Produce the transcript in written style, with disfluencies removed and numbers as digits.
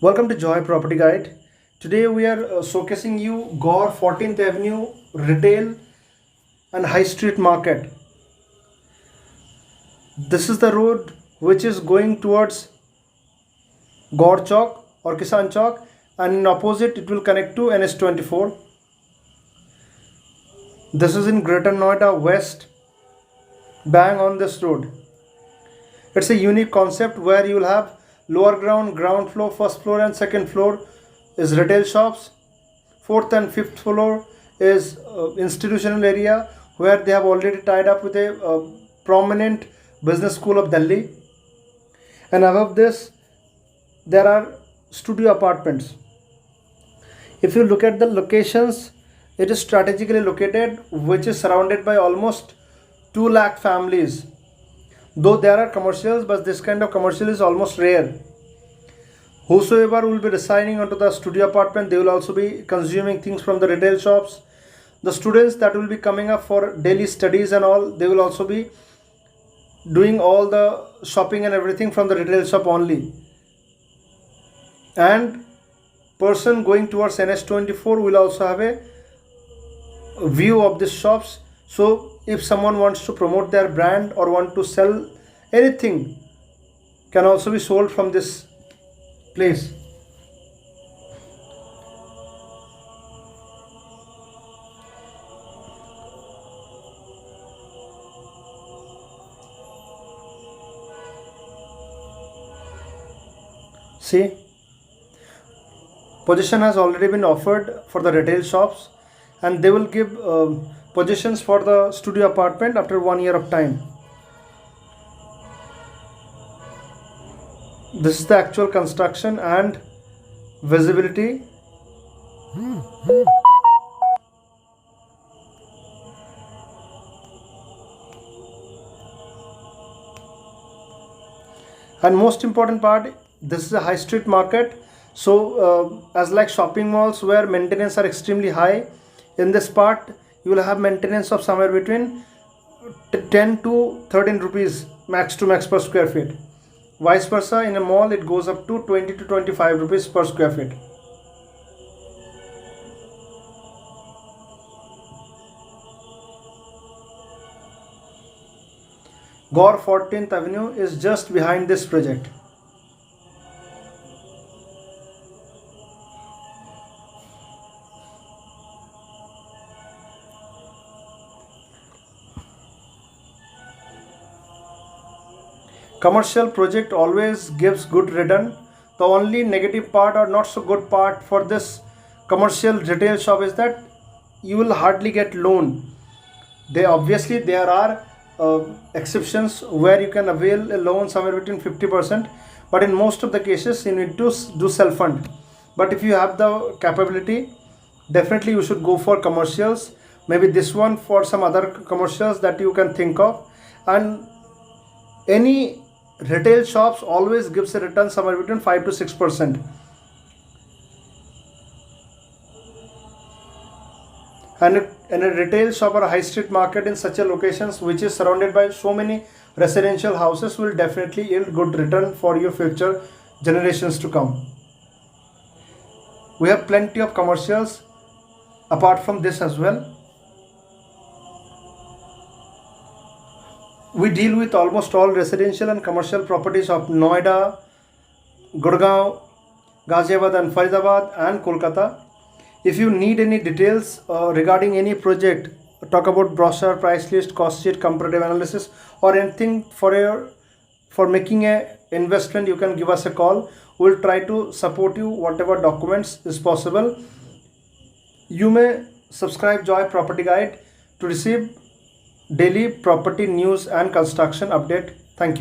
Welcome to Joy Property Guide. Today we are showcasing you Gore 14th Avenue Retail and High Street Market. This is the road which is going towards Gore Chowk or Kisan Chowk, and in opposite it will connect to NS24. This is in Greater Noida West, bang on this road. It's a unique concept where you will have lower ground, ground floor, first floor and second floor is retail shops. Fourth and fifth floor is institutional area where they have already tied up with a prominent business school of Delhi. And above this, there are studio apartments. If you look at the locations, it is strategically located, which is surrounded by almost 2 lakh families. Though there are commercials, but this kind of commercial is almost rare. Whosoever will be residing onto the studio apartment, they will also be consuming things from the retail shops. The students that will be coming up for daily studies and all, they will also be doing all the shopping and everything from the retail shop only. And person going towards NS24 will also have a view of these shops. So if someone wants to promote their brand or want to sell anything, can also be sold from this place. See, position has already been offered for the retail shops, and they will give positions for the studio apartment after 1 year of time. This is the actual construction and visibility. And most important part, this is a high street market. So as like shopping malls where maintenance are extremely high, in this part you will have maintenance of somewhere between 10 to 13 rupees max to max per square feet. Vice versa, in a mall it goes up to 20 to 25 rupees per square feet. Gore 14th Avenue is just behind this project. Commercial project always gives good return. The only negative part or not so good part for this commercial retail shop is that you will hardly get loan. There are exceptions where you can avail a loan somewhere between 50%, but in most of the cases you need to do self fund. But if you have the capability, definitely you should go for commercials. Maybe this one for some other commercials that you can think of. And any retail shops always gives a return somewhere between 5 to 6%. And in a retail shop or a high street market in such a locations which is surrounded by so many residential houses will definitely yield good return for your future generations to come. We have plenty of commercials apart from this as well. We deal with almost all residential and commercial properties of Noida, Gurgaon, Ghaziabad and Faridabad and Kolkata. If you need any details regarding any project, talk about brochure, price list, cost sheet, comparative analysis or anything for making a investment, you can give us a call. We'll try to support you whatever documents is possible. You may subscribe Joy Property Guide to receive daily property news and construction update. Thank you.